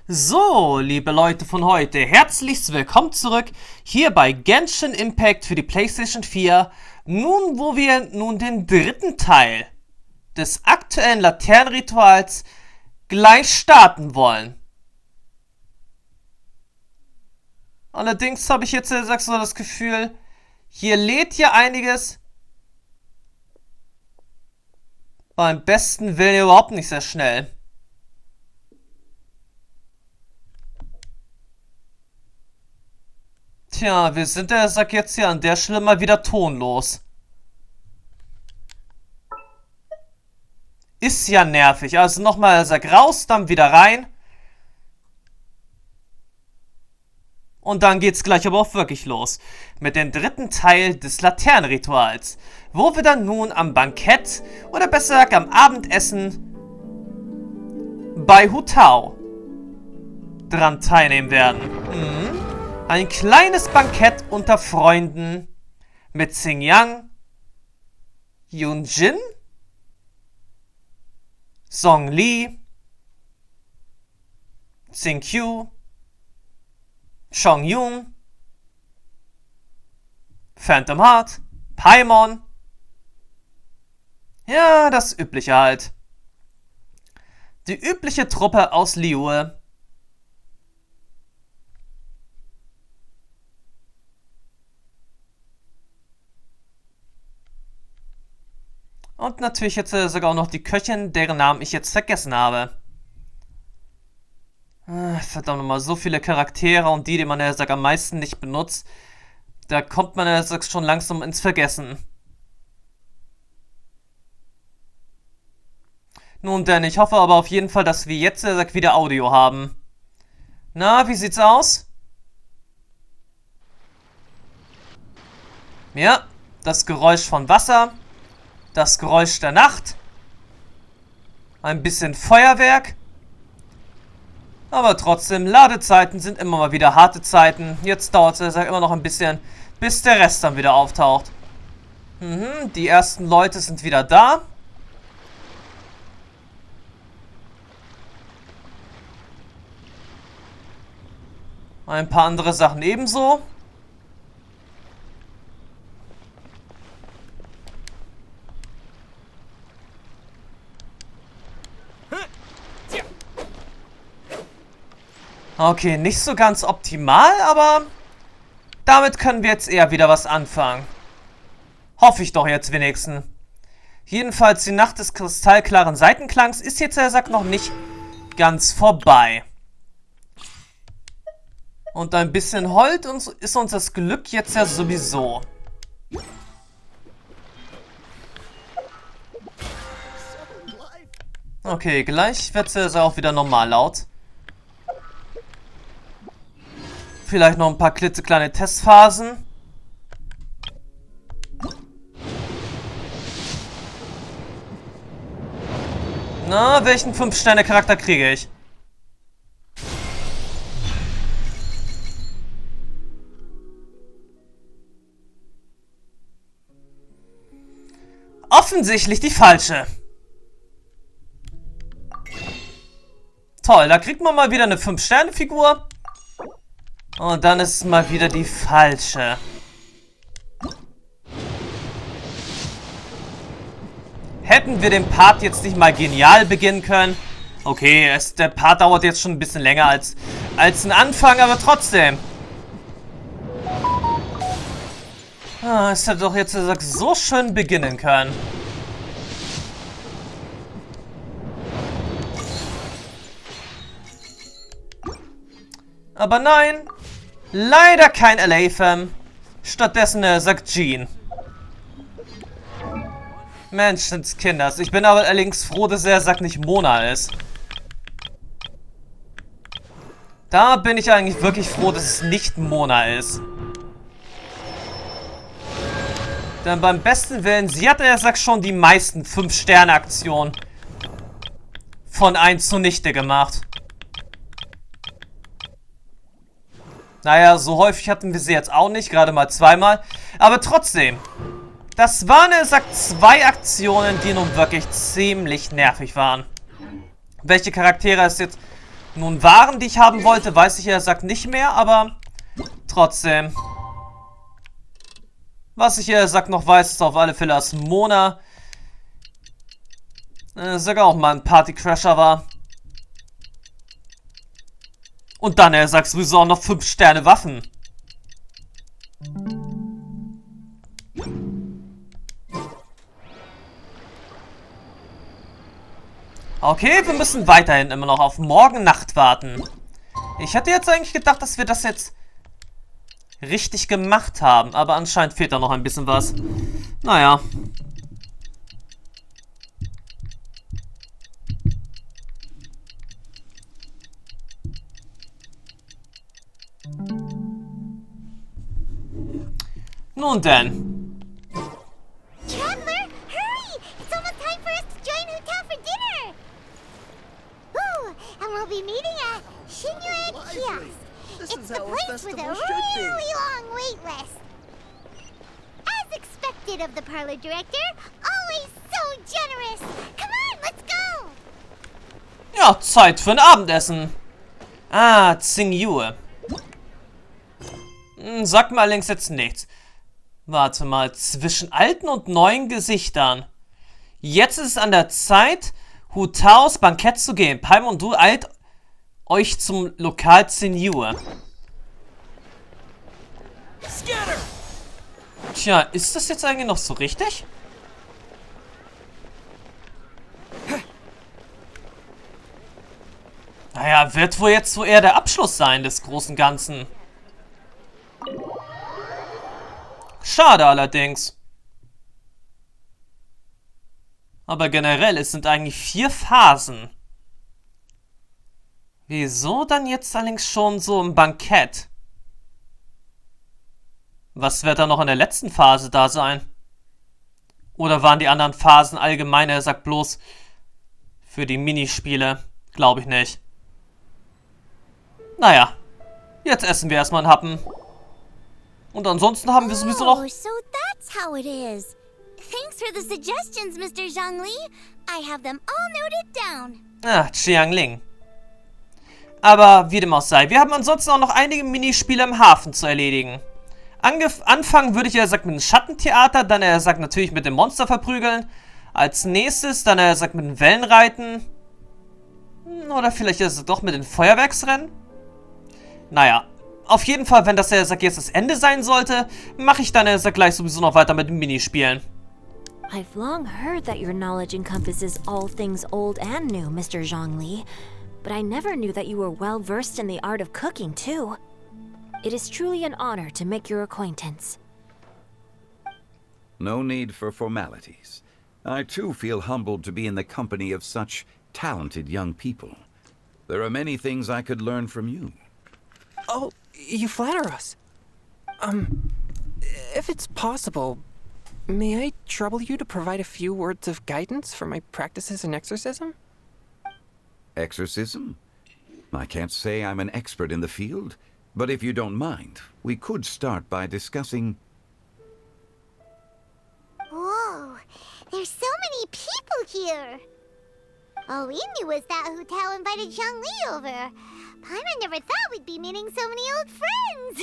So, liebe Leute von heute, herzlichst willkommen zurück hier bei Genshin Impact für die PlayStation 4. Nun, wo wir den dritten Teil des aktuellen Laternenrituals gleich starten wollen. Allerdings habe ich jetzt so das Gefühl, hier lädt ja einiges beim besten Willen überhaupt nicht sehr schnell. Tja, wir sind jetzt hier an der Stelle mal wieder tonlos. Ist ja nervig. Also nochmal raus, dann wieder rein. Und dann geht's gleich aber auch wirklich los. Mit dem dritten Teil des Laternenrituals. Wo wir dann nun am Bankett, oder besser gesagt am Abendessen, bei Hu Tao dran teilnehmen werden. Ein kleines Bankett unter Freunden mit Xinjiang, Yunjin, Song Li, Xingqiu, Chongyun, Phantom Heart, Paimon. Ja, das Übliche halt. Die übliche Truppe aus Liyue. Und natürlich jetzt sogar auch noch die Köchin, deren Namen ich jetzt vergessen habe. Verdammt nochmal, so viele Charaktere und die man am meisten nicht benutzt. Da kommt man schon langsam ins Vergessen. Nun denn, ich hoffe aber auf jeden Fall, dass wir jetzt wieder Audio haben. Na, wie sieht's aus? Ja, das Geräusch von Wasser. Das Geräusch der Nacht. Ein bisschen Feuerwerk. Aber trotzdem, Ladezeiten sind immer mal wieder harte Zeiten. Jetzt dauert es immer noch ein bisschen, bis der Rest dann wieder auftaucht. Die ersten Leute sind wieder da. Ein paar andere Sachen ebenso. Okay, nicht so ganz optimal, aber damit können wir jetzt eher wieder was anfangen. Hoffe ich doch jetzt wenigstens. Jedenfalls, die Nacht des kristallklaren Seitenklangs ist jetzt, noch nicht ganz vorbei. Und ein bisschen Holz ist uns das Glück jetzt ja sowieso. Okay, gleich wird es auch wieder normal laut. Vielleicht noch ein paar klitzekleine Testphasen. Na, welchen 5-Sterne-Charakter kriege ich? Offensichtlich die falsche. Toll, da kriegt man mal wieder eine 5-Sterne-Figur. Und dann ist es mal wieder die falsche. Hätten wir den Part jetzt nicht mal genial beginnen können? Okay, der Part dauert jetzt schon ein bisschen länger als ein Anfang, aber trotzdem. Es hätte doch jetzt so schön beginnen können. Aber nein. Leider kein LA-Fam. Stattdessen sagt Jean. Menschenskinders. Ich bin aber allerdings froh, dass nicht Mona ist. Da bin ich eigentlich wirklich froh, dass es nicht Mona ist. Denn beim besten Willen, sie hat schon die meisten 5-Sterne-Aktionen von 1 zunichte gemacht. Naja, so häufig hatten wir sie jetzt auch nicht, gerade mal zweimal. Aber trotzdem, das waren 2 Aktionen, die nun wirklich ziemlich nervig waren. Welche Charaktere es jetzt Nun, Waren, die ich haben wollte, weiß ich, er sagt nicht mehr, aber trotzdem. Was ich, er sagt, noch weiß, ist auf alle Fälle, dass Mona sogar auch mal ein Partycrasher war. Und dann, er sagt sowieso auch noch 5 Sterne Waffen. Okay, wir müssen weiterhin immer noch auf morgen Nacht warten. Ich hatte jetzt eigentlich gedacht, dass wir das jetzt richtig gemacht haben, aber anscheinend fehlt da noch ein bisschen was. Naja. Nun denn. Traveler, hurry! It's almost time for us to join Hu Tao for dinner! Ooh, and we'll be meeting at Shinjuan Kiosk. It's the place with a really long wait list. As expected of the parlor director, always so generous! Come on, let's go! Ja, Zeit für ein Abendessen. Ah, Xingyue. Sagt mir allerdings jetzt nichts. Warte mal, zwischen alten und neuen Gesichtern. Jetzt ist es an der Zeit, Hu Taos Bankett zu gehen. Palm und du eilt euch zum Lokal Xingyue. Tja, ist das jetzt eigentlich noch so richtig? Naja, wird wohl jetzt so eher der Abschluss sein des großen Ganzen. Schade allerdings. Aber generell, es sind eigentlich 4 Phasen. Wieso dann jetzt allerdings schon so ein Bankett? Was wird da noch in der letzten Phase da sein? Oder waren die anderen Phasen allgemein, er sagt bloß für die Minispiele? Glaube ich nicht. Naja, jetzt essen wir erstmal einen Happen. Und ansonsten haben wir sowieso noch... Oh, so that's how it is. Thanks for the suggestions, Mr. Zhongli. I have them all noted down. Ah, Xiangling. Aber wie dem auch sei, wir haben ansonsten auch noch einige Minispiele im Hafen zu erledigen. Anfangen würde ich, er sagt, mit dem Schattentheater, dann er sagt natürlich mit dem Monster verprügeln. Als nächstes, dann er sagt mit dem Wellenreiten. Oder vielleicht ist es doch mit den Feuerwerksrennen. Naja, auf jeden Fall, wenn das, er sagt, jetzt das Ende sein sollte, mache ich dann, er sagt, gleich sowieso noch weiter mit den Minispielen. I've long heard that your knowledge encompasses all things old and new, Mr. Zhongli, but I never knew that you were well versed in the art of cooking, too. It is truly an honor to make your acquaintance. No need for formalities. I too feel humbled to be in the company of such talented young people. There are many things I could learn from you. Oh, you flatter us. If it's possible, may I trouble you to provide a few words of guidance for my practices in exorcism? Exorcism? I can't say I'm an expert in the field, but if you don't mind, we could start by discussing... Whoa, there's so many people here. All we knew was that Hu Tao invited Zhongli over. Paimon never thought we'd be meeting so many old friends.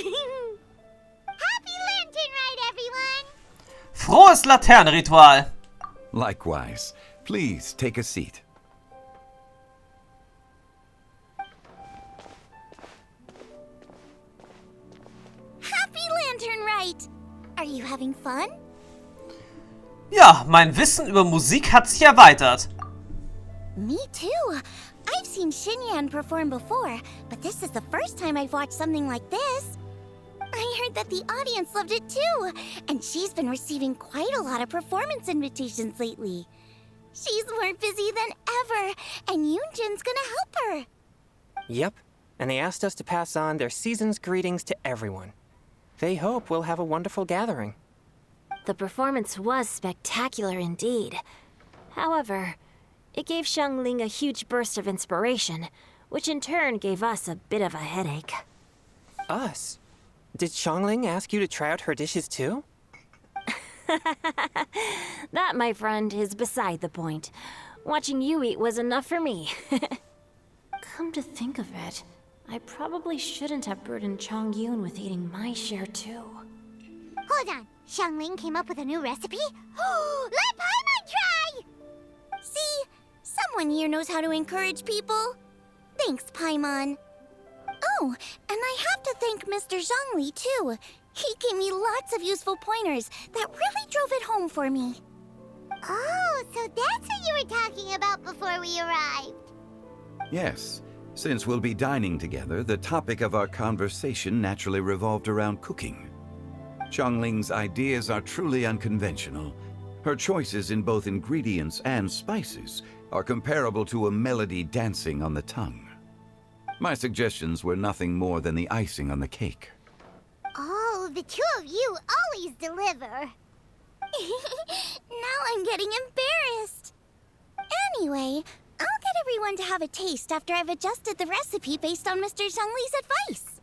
Happy Lantern Ride, everyone! Frohes Laternenritual! Likewise. Please take a seat. Happy Lantern Ride! Are you having fun? Ja, mein Wissen über Musik hat sich erweitert. Me too. I've seen Xinyan perform before, but this is the first time I've watched something like this. I heard that the audience loved it too, and she's been receiving quite a lot of performance invitations lately. She's more busy than ever, and Yoonjin's gonna help her. Yep, and they asked us to pass on their season's greetings to everyone. They hope we'll have a wonderful gathering. The performance was spectacular indeed. However, it gave Xiangling a huge burst of inspiration, which in turn gave us a bit of a headache. Us? Did Xiangling ask you to try out her dishes too? That, my friend, is beside the point. Watching you eat was enough for me. Come to think of it, I probably shouldn't have burdened Chongyun with eating my share too. Hold on. Xiangling came up with a new recipe? Let Paimon try! See? Someone here knows how to encourage people. Thanks, Paimon. Oh, and I have to thank Mr. Zhongli, too. He gave me lots of useful pointers that really drove it home for me. Oh, so that's what you were talking about before we arrived. Yes. Since we'll be dining together, the topic of our conversation naturally revolved around cooking. Xiangling's ideas are truly unconventional. Her choices in both ingredients and spices are comparable to a melody dancing on the tongue. My suggestions were nothing more than the icing on the cake. Oh, the two of you always deliver. Now I'm getting embarrassed. Anyway, I'll get everyone to have a taste after I've adjusted the recipe based on Mr. Zhongli's advice.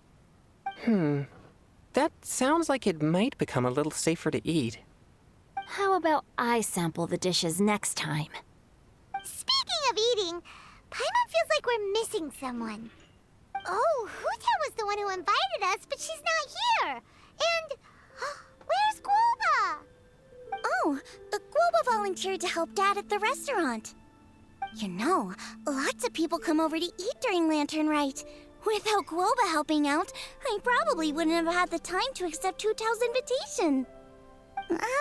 That sounds like it might become a little safer to eat. How about I sample the dishes next time? Speaking of eating, Paimon feels like we're missing someone. Oh, Hu Tao was the one who invited us, but she's not here. And where's Guoba? Oh, Guoba volunteered to help Dad at the restaurant. You know, lots of people come over to eat during Lantern Rite. Without Guoba helping out, I probably wouldn't have had the time to accept Hu Tao's invitation.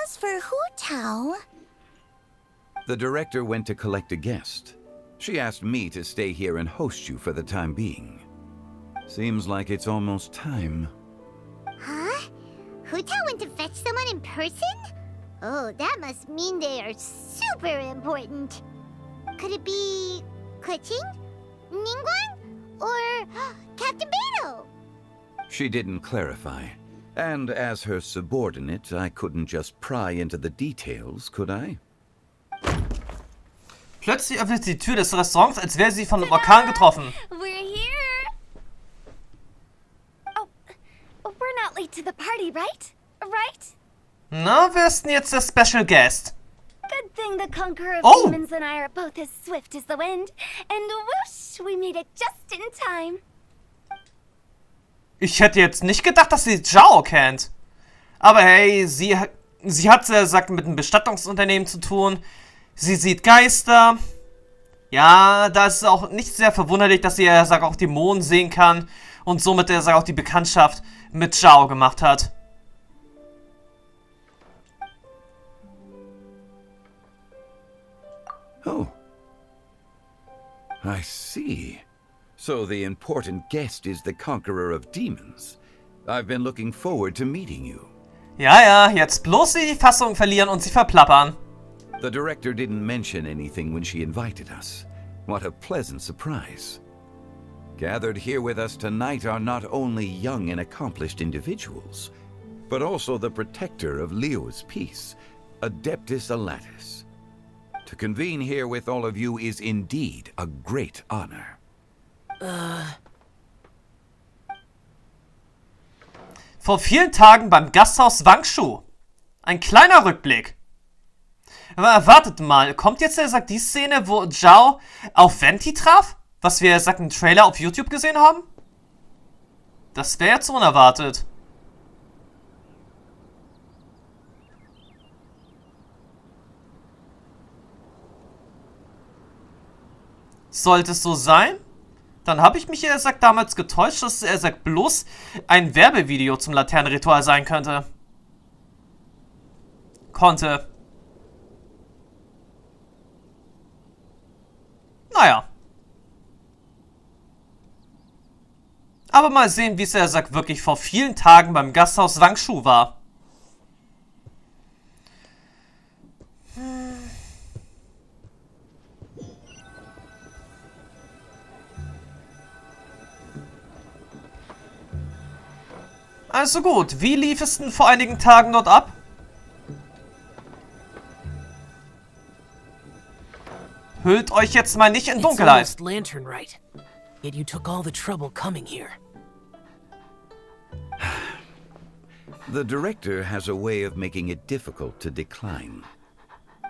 As for Hu Tao... The director went to collect a guest. She asked me to stay here and host you for the time being. Seems like it's almost time. Huh? Hu Tao went to fetch someone in person? Oh, that must mean they are super important. Could it be... Kuching? Ningguang? Or Captain Beto? She didn't clarify. And as her subordinate, I couldn't just pry into the details, could I? Plötzlich öffnet sie die Tür des Restaurants, als wäre sie von einem Orkan getroffen. We're here. Oh, we're not late to the party, right? Right? Na, wer ist denn jetzt der Special Guest? Good thing the Conqueror of Oh! Demons and I are both as swift as the wind. And whoosh, we made it just in time. Ich hätte jetzt nicht gedacht, dass sie Zhao kennt. Aber hey, sie hat, sagt, mit einem Bestattungsunternehmen zu tun. Sie sieht Geister. Ja, da ist es auch nicht sehr verwunderlich, dass sie, sagt, auch Dämonen sehen kann. Und somit, sagt, auch die Bekanntschaft mit Zhao gemacht hat. Oh. I see. So the important guest is the Conqueror of Demons. I've been looking forward to meeting you. Ja, jetzt bloß sie die Fassung verlieren und sie verplappern. The director didn't mention anything when she invited us. What a pleasant surprise. Gathered here with us tonight are not only young and accomplished individuals, but also the protector of Leo's peace, Adeptus Alatus. To convene here with all of you is indeed a great honor. Vor vielen Tagen beim Gasthaus Wangshu. Ein kleiner Rückblick. Aber wartet mal, kommt jetzt, sagt die Szene, wo Zhao auf YingTie traf? Was wir, sagt, im Trailer auf YouTube gesehen haben? Das wäre jetzt unerwartet. Sollte es so sein? Dann habe ich mich, sagt, damals getäuscht, dass sagt, bloß ein Werbevideo zum Laternenritual sein könnte. Naja. Aber mal sehen, wie es, sagt, wirklich vor vielen Tagen beim Gasthaus Wangshu war. Also gut, wie lief es denn vor einigen Tagen dort ab? Hüllt euch jetzt mal nicht in Dunkelheit. It's almost Lantern Rite, yet you took all the trouble coming here. The director has a way of making it difficult to decline.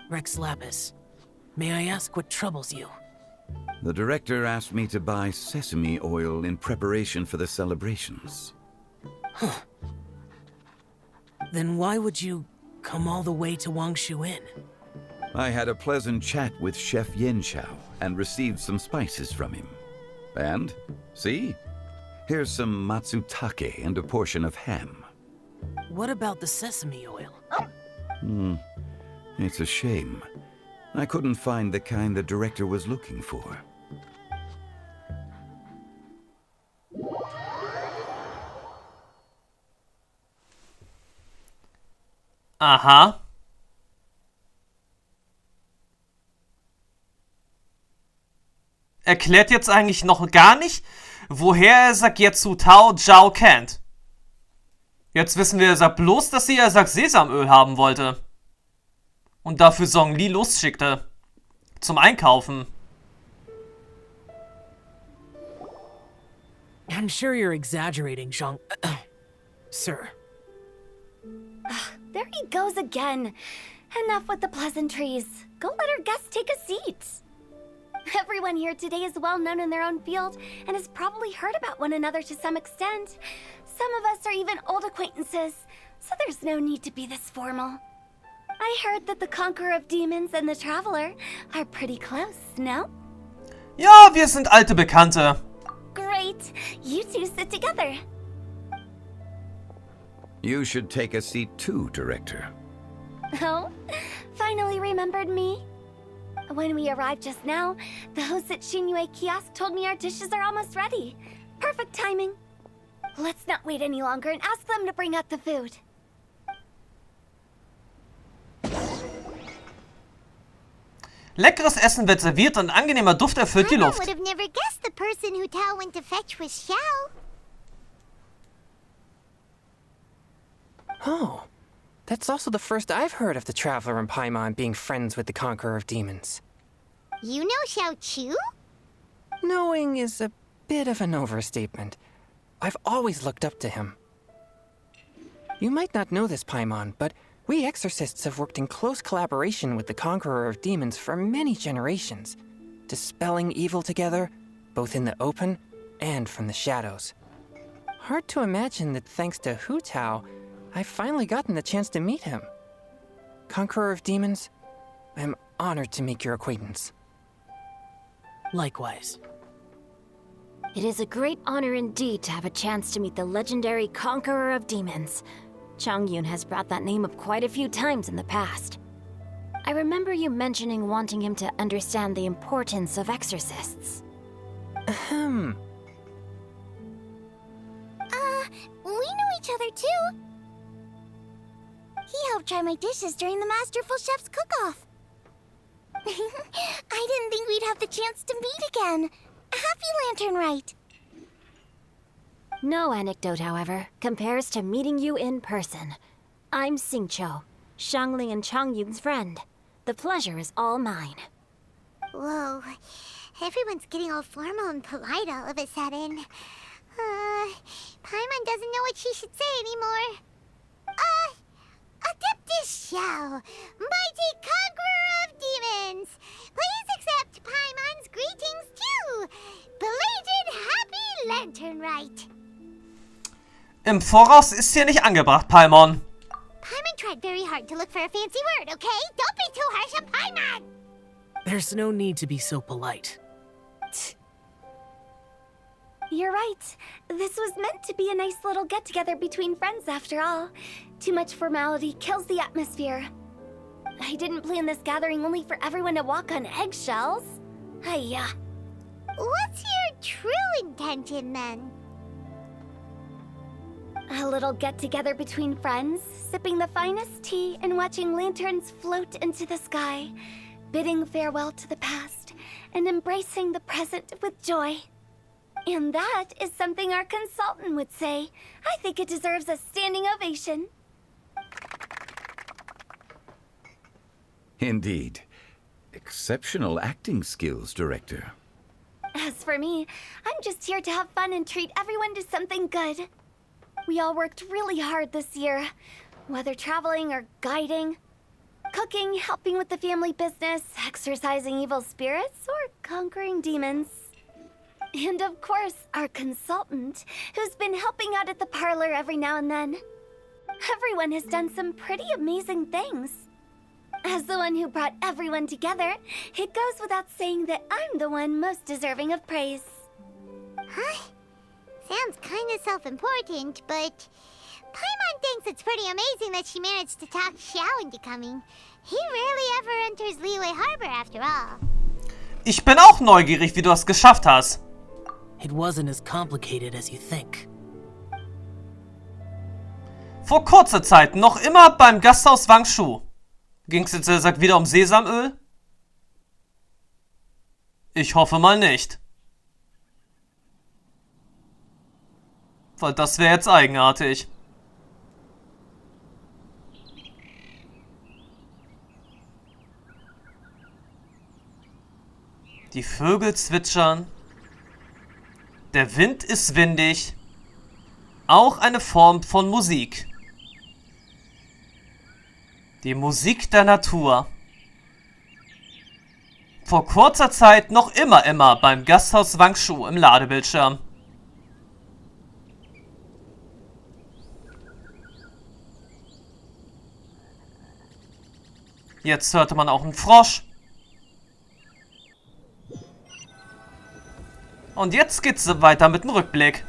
Rex Lapis, may I ask what troubles you? The director asked me to buy sesame oil in preparation for the celebrations. Then why would you come all the way to Wangshu Inn? I had a pleasant chat with Chef Yanxiao and received some spices from him. And, see? Here's some matsutake and a portion of ham. What about the sesame oil? It's a shame. I couldn't find the kind the director was looking for. Aha. Erklärt jetzt eigentlich noch gar nicht, woher er sagt jetzt Hu Tao Zhao kennt. Jetzt wissen wir, er sagt bloß, dass er sagt Sesamöl haben wollte. Und dafür Zhongli losschickte. Zum Einkaufen. I'm sure you're exaggerating, Zhang... Sir. There he goes again. Enough with the pleasantries. Go let our guests take a seat. Everyone here today is well known in their own field and has probably heard about one another to some extent. Some of us are even old acquaintances, so there's no need to be this formal. I heard that the Conqueror of Demons and the Traveler are pretty close, no? Ja, wir sind alte Bekannte. Great. You two sit together. You should take a seat too, Director. Oh, finally remembered me? When we arrived just now, the host at Xinyue Kiosk told me our dishes are almost ready. Perfect timing. Let's not wait any longer and ask them to bring out the food. Leckeres Essen wird serviert und ein angenehmer Duft erfüllt die I Luft. would have never guessed the person Hu Tao went to fetch was Xiao. Oh, that's also the first I've heard of the Traveler and Paimon being friends with the Conqueror of Demons. You know Xiao Chu? Knowing is a bit of an overstatement. I've always looked up to him. You might not know this, Paimon, but we exorcists have worked in close collaboration with the Conqueror of Demons for many generations, dispelling evil together, both in the open and from the shadows. Hard to imagine that thanks to Hu Tao, I've finally gotten the chance to meet him. Conqueror of Demons, I'm honored to make your acquaintance. Likewise. It is a great honor indeed to have a chance to meet the legendary Conqueror of Demons. Changyun has brought that name up quite a few times in the past. I remember you mentioning wanting him to understand the importance of exorcists. Ahem. We know each other too. He helped try my dishes during the Masterful Chef's cook-off. I didn't think we'd have the chance to meet again. Happy Lantern Rite. No anecdote, however, compares to meeting you in person. I'm Xingqiu, Xiangling and Changyun's friend. The pleasure is all mine. Whoa, everyone's getting all formal and polite all of a sudden. Paimon doesn't know what she should say anymore. Adeptus Xiao, mighty conqueror of demons, please accept Paimon's greetings too. Belated Happy Lantern Rite. Im Voraus ist hier nicht angebracht, Paimon. Paimon tried very hard to look for a fancy word, okay? Don't be too harsh on Paimon! There's no need to be so polite. You're right. This was meant to be a nice little get-together between friends after all. Too much formality kills the atmosphere. I didn't plan this gathering only for everyone to walk on eggshells. Hiya. What's your true intention then? A little get-together between friends, sipping the finest tea and watching lanterns float into the sky, bidding farewell to the past and embracing the present with joy. And that is something our consultant would say. I think it deserves a standing ovation. Indeed. Exceptional acting skills, Director. As for me, I'm just here to have fun and treat everyone to something good. We all worked really hard this year, whether traveling or guiding, cooking, helping with the family business, exorcising evil spirits, or conquering demons. And of course, our consultant, who's been helping out at the parlor every now and then. Everyone has done some pretty amazing things. As the one who brought everyone together, it goes without saying that I'm the one most deserving of praise. Huh? Sounds kinda self-important, but Paimon thinks it's pretty amazing that she managed to talk Xiao into coming. He rarely ever enters Liyue Harbor after all. Ich bin auch neugierig, wie du das geschafft hast. It wasn't as complicated as you think. Vor kurzer Zeit noch immer beim Gasthaus Wangshu. Ging's jetzt wieder um Sesamöl? Ich hoffe mal nicht. Weil das wäre jetzt eigenartig. Die Vögel zwitschern. Der Wind ist windig. Auch eine Form von Musik. Die Musik der Natur. Vor kurzer Zeit noch immer beim Gasthaus Wangshu im Ladebildschirm. Jetzt hörte man auch einen Frosch. Und jetzt geht's weiter mit dem Rückblick.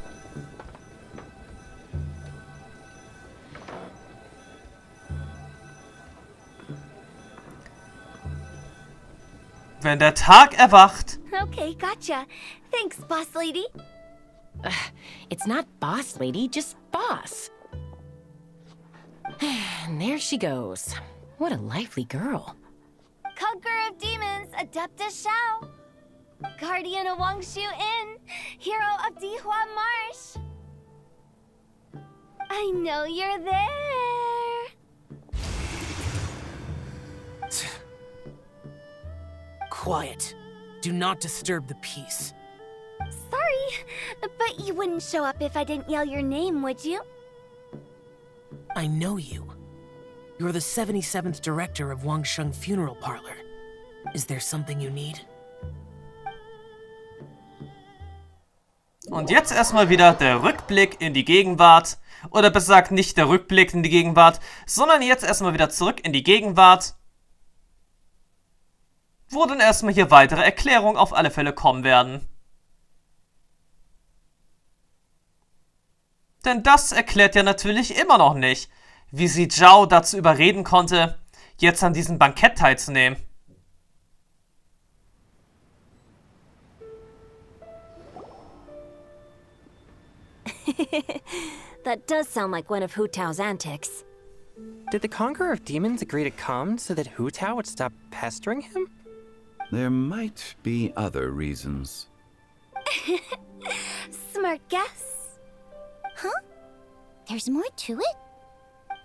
Wenn der Tag erwacht. Okay, gotcha. Thanks, boss lady. It's not boss lady, just boss. And there she goes. What a lively girl. Conqueror of demons, Adeptus Xiao. Guardian of Wangshu Inn, hero of Dihua Marsh. I know you're there. Quiet. Do not disturb the peace. Sorry, but you wouldn't show up if I didn't yell your name, would you? I know you. You're the 77th director of Wangsheng Funeral Parlor. Is there something you need? Und jetzt erstmal wieder der Rückblick in die Gegenwart. Oder besser gesagt, nicht der Rückblick in die Gegenwart, sondern jetzt erstmal wieder zurück in die Gegenwart. Wo dann erstmal hier weitere Erklärungen auf alle Fälle kommen werden. Denn das erklärt ja natürlich immer noch nicht, wie sie Zhao dazu überreden konnte, jetzt an diesem Bankett teilzunehmen. That does sound like one of Hu Tao's antics. Did the Conqueror of Demons agree to come so that Hu Tao would stop pestering him? There might be other reasons. Smart guess. Huh? There's more to it?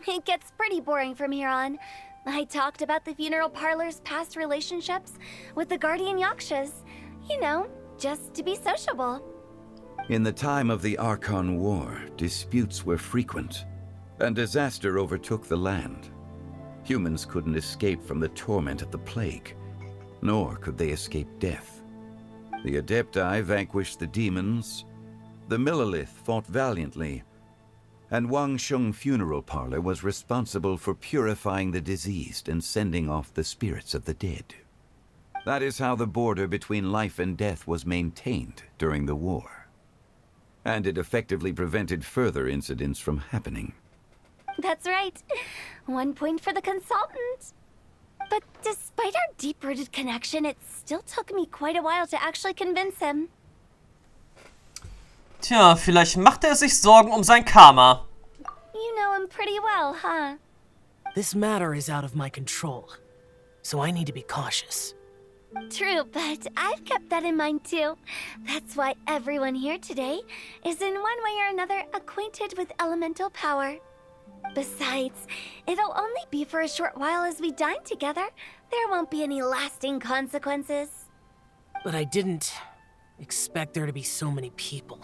It gets pretty boring from here on. I talked about the funeral parlor's past relationships with the guardian yakshas. You know, just to be sociable. In the time of the Archon War, disputes were frequent, and disaster overtook the land. Humans couldn't escape from the torment of the plague, nor could they escape death. The Adepti vanquished the demons, the Millelith fought valiantly, and Wangsheng Funeral Parlor was responsible for purifying the diseased and sending off the spirits of the dead. That is how the border between life and death was maintained during the war. And it effectively prevented further incidents from happening. That's right. 1 point for the consultant. But despite our deep-rooted connection, it still took me quite a while to actually convince him. Tja, vielleicht macht er sich Sorgen um sein Karma. You know him pretty well, huh? This matter is out of my control, so I need to be cautious. True, but I've kept that in mind too. That's why everyone here today is in one way or another acquainted with elemental power. Besides, it'll only be for a short while as we dine together. There won't be any lasting consequences. But I didn't expect there to be so many people.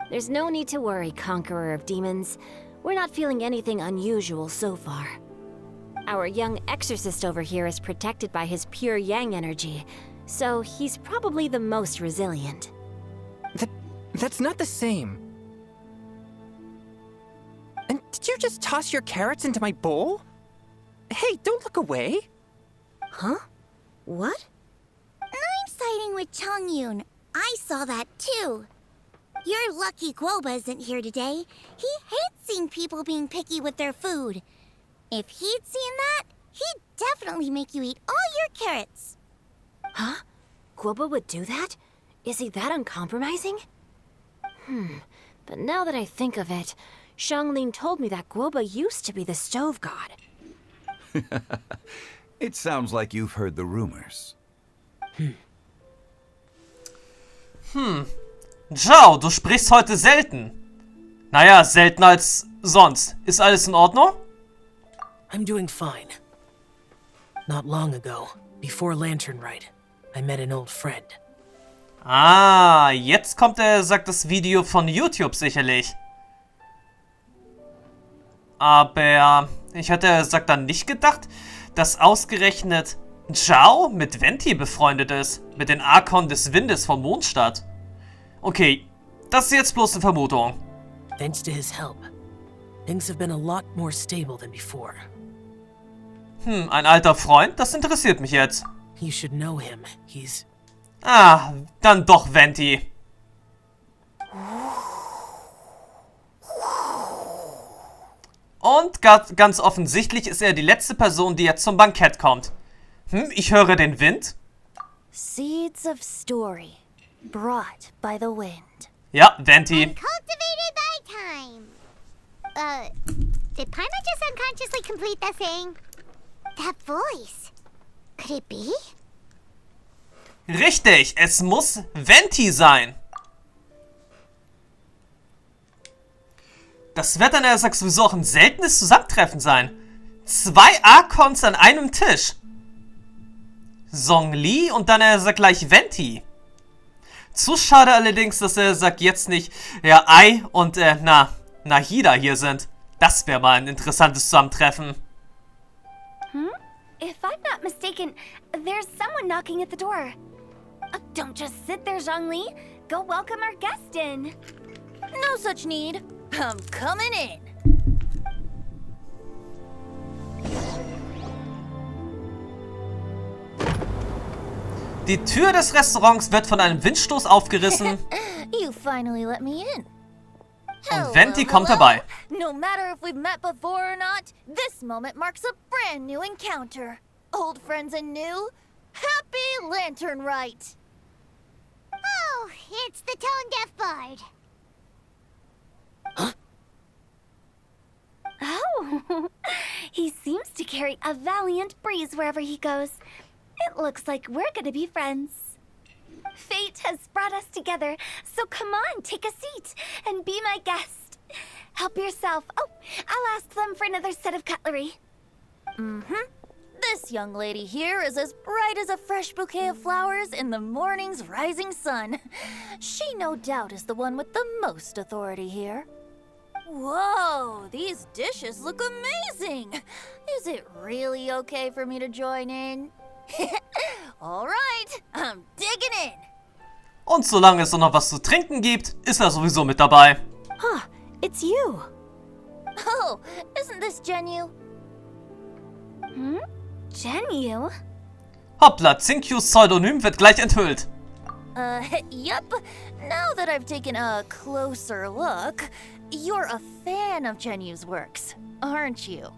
There's no need to worry, Conqueror of Demons. We're not feeling anything unusual so far. Our young exorcist over here is protected by his pure yang energy, so he's probably the most resilient. That's not the same. And did you just toss your carrots into my bowl? Hey, don't look away. Huh? What? I'm siding with Chongyun. I saw that too. You're lucky Guoba isn't here today. He hates seeing people being picky with their food. If he'd seen that, he'd definitely make you eat all your carrots. Huh? Guoba would do that? Is he that uncompromising? But now that I think of it, Xiangling told me that Guoba used to be the stove god. It sounds like you've heard the rumors. Zhao, du sprichst heute selten. Naja, seltener als sonst. Ist alles in Ordnung? I'm doing fine. Not long ago, before Lantern Rite, I met an old friend. Ah, jetzt kommt sagt das Video von YouTube sicherlich. Aber ich hätte, sagt dann nicht gedacht, dass ausgerechnet Zhao mit YingTie befreundet ist. Mit den Archon des Windes von Mondstadt. Okay, das ist jetzt bloß eine Vermutung. Thanks to his help, things have been a lot more stable than before. Ein alter Freund? Das interessiert mich jetzt. You should know him. He's... Ah, dann doch YingTie. Und ganz offensichtlich ist er die letzte Person, die jetzt zum Bankett kommt. Ich höre den Wind. Seeds of story, brought by the wind. Ja, YingTie. Cultivated by time. Did Paimon just unconsciously complete that saying? That voice. Could it be? Richtig, es muss YingTie sein. Das wird dann sowieso auch ein seltenes Zusammentreffen sein. 2 Archons an einem Tisch. Zhongli und dann gleich YingTie. Zu schade allerdings, dass sagt jetzt nicht Ai und Nahida hier sind. Das wäre mal ein interessantes Zusammentreffen. If I'm not mistaken, there's someone knocking at the door. Don't just sit there, Zhongli. Go welcome our guest in. No such need. I'm coming in. Die Tür des Restaurants wird von einem Windstoß aufgerissen. You finally let me in. Und YingTie kommt dabei. No matter if we've met before or not, this moment marks a brand new encounter. Old friends and new. Happy Lantern Rite. Oh, it's the tone-deaf bard. Oh, he seems to carry a valiant breeze wherever he goes. It looks like we're gonna be friends. Fate has brought us together, so come on, take a seat and be my guest. Help yourself. Oh, I'll ask them for another set of cutlery. This young lady here is as bright as a fresh bouquet of flowers in the morning's rising sun. She no doubt is the one with the most authority here. Whoa, these dishes look amazing. Is it really okay for me to join in? All right, I'm digging in. Und solange es noch was zu trinken gibt, ist er sowieso mit dabei. Huh, it's you. Oh, isn't this Genyu? Genyu? Hoppla, Xinqius Pseudonym wird gleich enthüllt. Yep. Now that I've taken a closer look, you're a fan of Genyu's works, aren't you?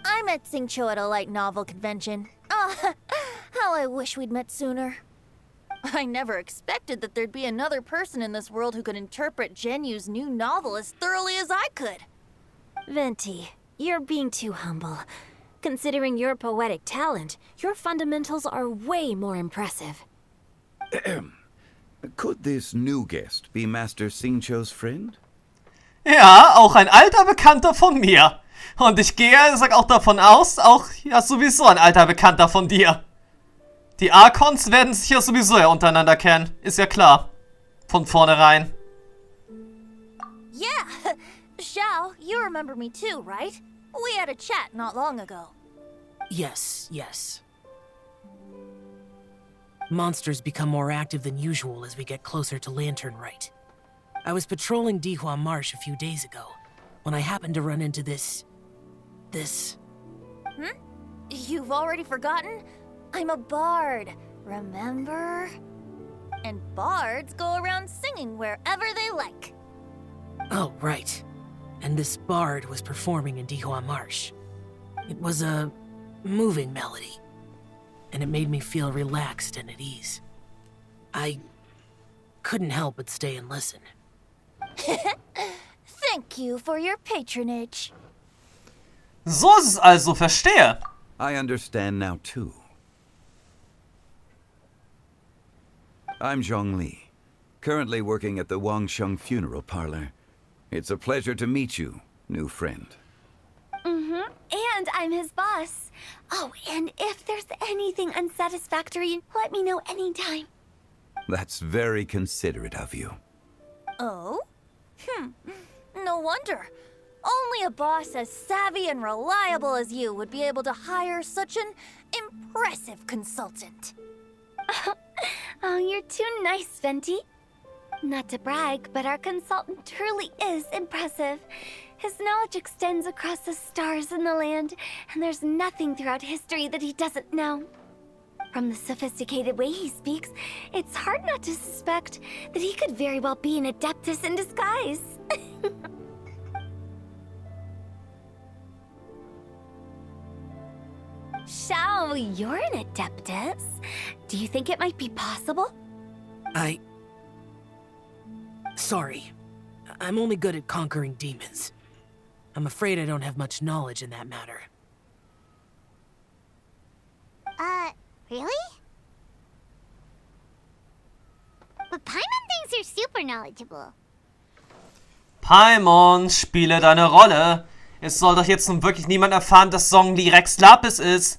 I met Xingqiu at a light novel convention. How I wish we'd met sooner. I never expected that there'd be another person in this world who could interpret Genyu's new novel as thoroughly as I could. YingTie, you're being too humble. Considering your poetic talent, your fundamentals are way more impressive. Could this new guest be Master Xingqiu's friend? Ja, auch ein alter Bekannter von mir. Und ich gehe, auch davon aus, auch sowieso ein alter Bekannter von dir. Die Archons werden sich ja sowieso untereinander kennen, ist ja klar. Von vornherein. Yeah, Xiao, you remember me too, right? We had a chat not long ago. Yes, yes. Monsters become more active than usual as we get closer to Lantern Rite. I was patrolling Dihua Marsh a few days ago, when I happened to run into this... You've already forgotten? I'm a bard, remember? And bards go around singing wherever they like. Oh, right. And this bard was performing in Dihua Marsh. It was a moving melody, and it made me feel relaxed and at ease. I couldn't help but stay and listen. Thank you for your patronage. So ist es also, verstehe. I understand now too. I'm Zhongli, currently working at the Wangsheng Funeral Parlor. It's a pleasure to meet you, new friend. And I'm his boss. Oh, and if there's anything unsatisfactory, let me know anytime. That's very considerate of you. Oh? No wonder. Only a boss as savvy and reliable as you would be able to hire such an impressive consultant. Oh, you're too nice, Venti. Not to brag, but our consultant truly is impressive. His knowledge extends across the stars and the land, and there's nothing throughout history that he doesn't know. From the sophisticated way he speaks, it's hard not to suspect that he could very well be an adeptus in disguise. Shao, you're an adeptus. Do you think it might be possible? Sorry. I'm only good at conquering demons. I'm afraid I don't have much knowledge in that matter. Really? But Paimon thinks you're super knowledgeable. Paimon, spiele deine Rolle. Es soll doch jetzt nun wirklich niemand erfahren, dass Zhongli Rex Lapis ist.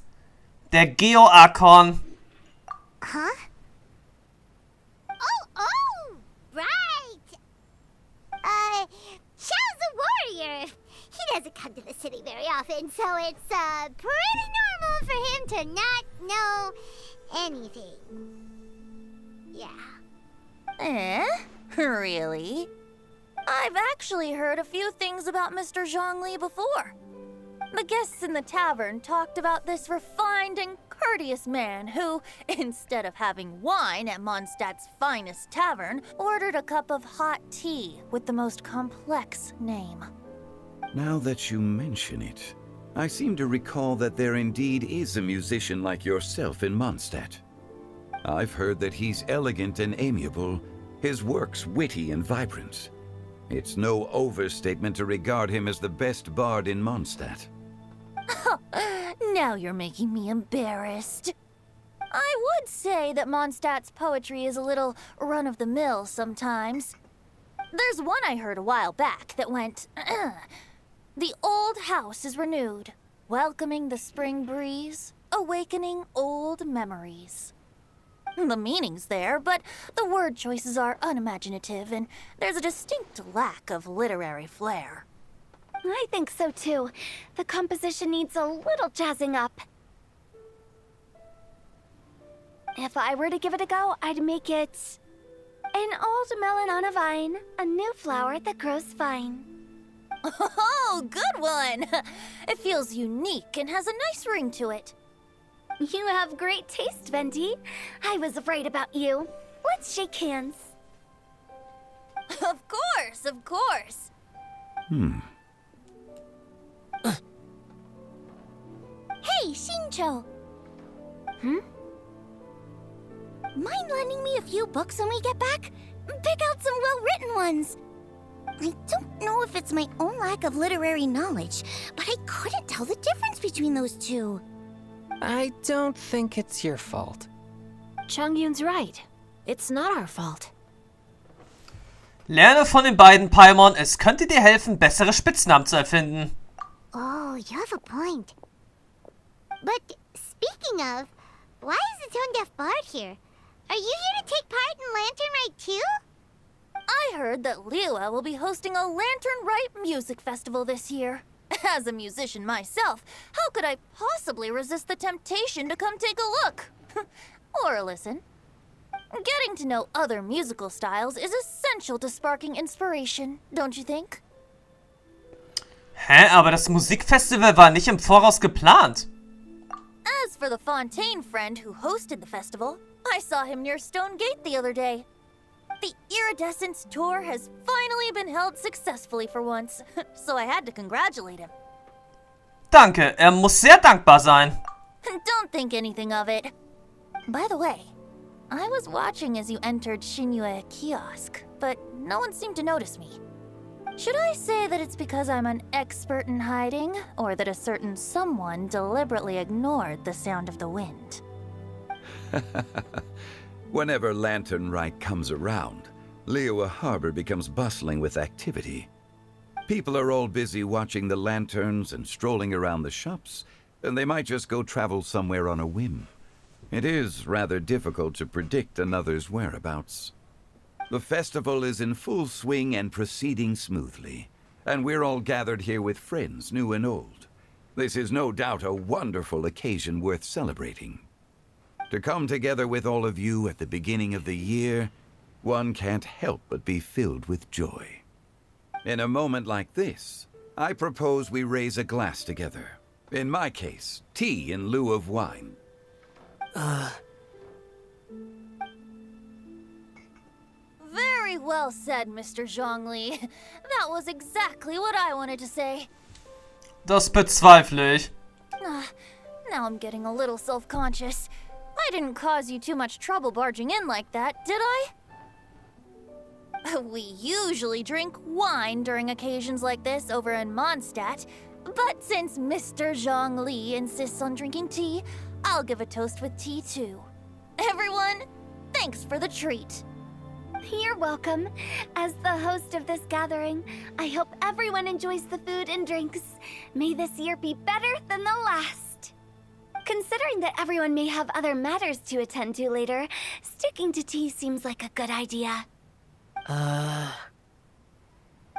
Der Geo-Arkon. Huh? Oh, right! Xiao's a warrior. He doesn't come to the city very often, so it's, pretty normal for him to not know anything. Yeah. Really? I've actually heard a few things about Mr. Zhongli before. The guests in the tavern talked about this refined and courteous man who, instead of having wine at Mondstadt's finest tavern, ordered a cup of hot tea with the most complex name. Now that you mention it, I seem to recall that there indeed is a musician like yourself in Mondstadt. I've heard that he's elegant and amiable, his works witty and vibrant. It's no overstatement to regard him as the best bard in Mondstadt. Now you're making me embarrassed. I would say that Mondstadt's poetry is a little run-of-the-mill sometimes. There's one I heard a while back that went, The old house is renewed, welcoming the spring breeze, awakening old memories. The meaning's there, but the word choices are unimaginative, and there's a distinct lack of literary flair. I think so too. The composition needs a little jazzing up. If I were to give it a go, I'd make it an old melon on a vine, a new flower that grows fine. Oh, good one! It feels unique and has a nice ring to it. You have great taste, Venti. I was afraid about you. Let's shake hands. Of course. Hey, Shincho. Mind lending me a few books when we get back? Pick out some well-written ones. I don't know if it's my own lack of literary knowledge, but I couldn't tell the difference between those two. I don't think it's your fault. Chongyun's right. It's not our fault. Lerne von den beiden, Paimon. Es könnte dir helfen, bessere Spitznamen zu erfinden. Oh, you have a point. But speaking of, why is the tone-deaf bard here? Are you here to take part in Lantern Rite too? I heard that Liyue will be hosting a Lantern Rite music festival this year. As a musician myself, how could I possibly resist the temptation to come take a look? Or listen. Getting to know other musical styles is essential to sparking inspiration, don't you think? Hä, aber das Musikfestival war nicht im Voraus geplant. As for the Fontaine friend who hosted the festival, I saw him near Stone Gate the other day. The Iridescence tour has finally been held successfully for once, so I had to congratulate him. Danke, muss sehr dankbar sein. Don't think anything of it. By the way, I was watching as you entered Shinyue Kiosk, but no one seemed to notice me. Should I say that it's because I'm an expert in hiding, or that a certain someone deliberately ignored the sound of the wind? Whenever Lantern Rite comes around, Liyue Harbor becomes bustling with activity. People are all busy watching the lanterns and strolling around the shops, and they might just go travel somewhere on a whim. It is rather difficult to predict another's whereabouts. The festival is in full swing and proceeding smoothly, and we're all gathered here with friends, new and old. This is no doubt a wonderful occasion worth celebrating. To come together with all of you at the beginning of the year, one can't help but be filled with joy. In a moment like this, I propose we raise a glass together. In my case, tea in lieu of wine. Very well said, Mr. Zhongli. That was exactly what I wanted to say. Das bezweifle ich. Now I'm getting a little self-conscious. I didn't cause you too much trouble barging in like that, did I? We usually drink wine during occasions like this over in Mondstadt, but since Mr. Zhongli insists on drinking tea, I'll give a toast with tea too. Everyone, thanks for the treat. You're welcome. As the host of this gathering, I hope everyone enjoys the food and drinks. May this year be better than the last. Considering that everyone may have other matters to attend to later, sticking to tea seems like a good idea. All of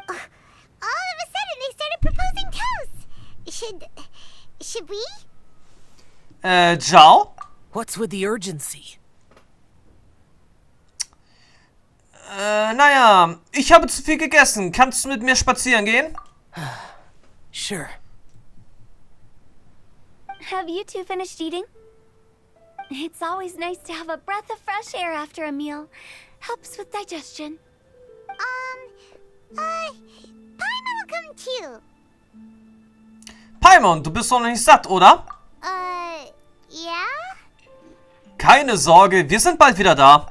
a sudden, they started proposing toasts. Should we? Zhao? What's with the urgency? Naja, ich habe zu viel gegessen. Kannst du mit mir spazieren gehen? Sure. Have you two finished eating? It's always nice to have a breath of fresh air after a meal. Helps with digestion. Paimon will come too. Paimon, du bist doch noch nicht satt, oder? Yeah? Keine Sorge, wir sind bald wieder da.